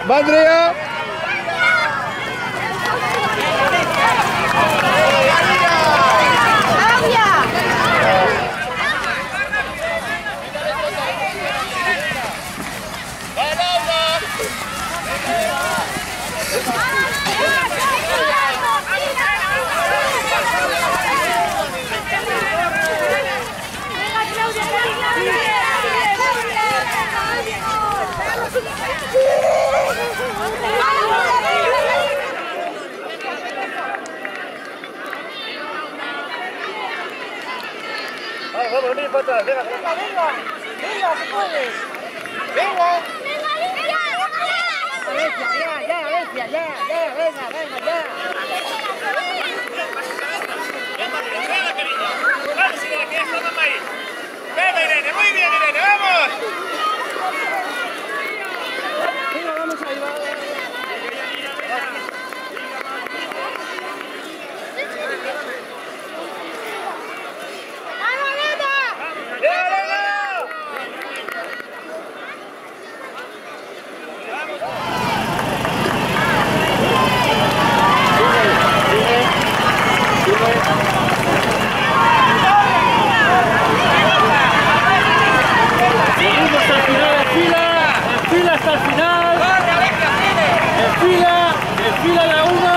Va Andrea. Vamos, venid para atrás, venga, venga, si puedes. Venga. Valencia, ya, venga, ya. Venga, querido. Vamos, Irene, que ya estamos ahí. Venga, Irene, muy bien, Irene, vamos. Venga, vamos ahí, vamos. Hasta el final, en fila la 1.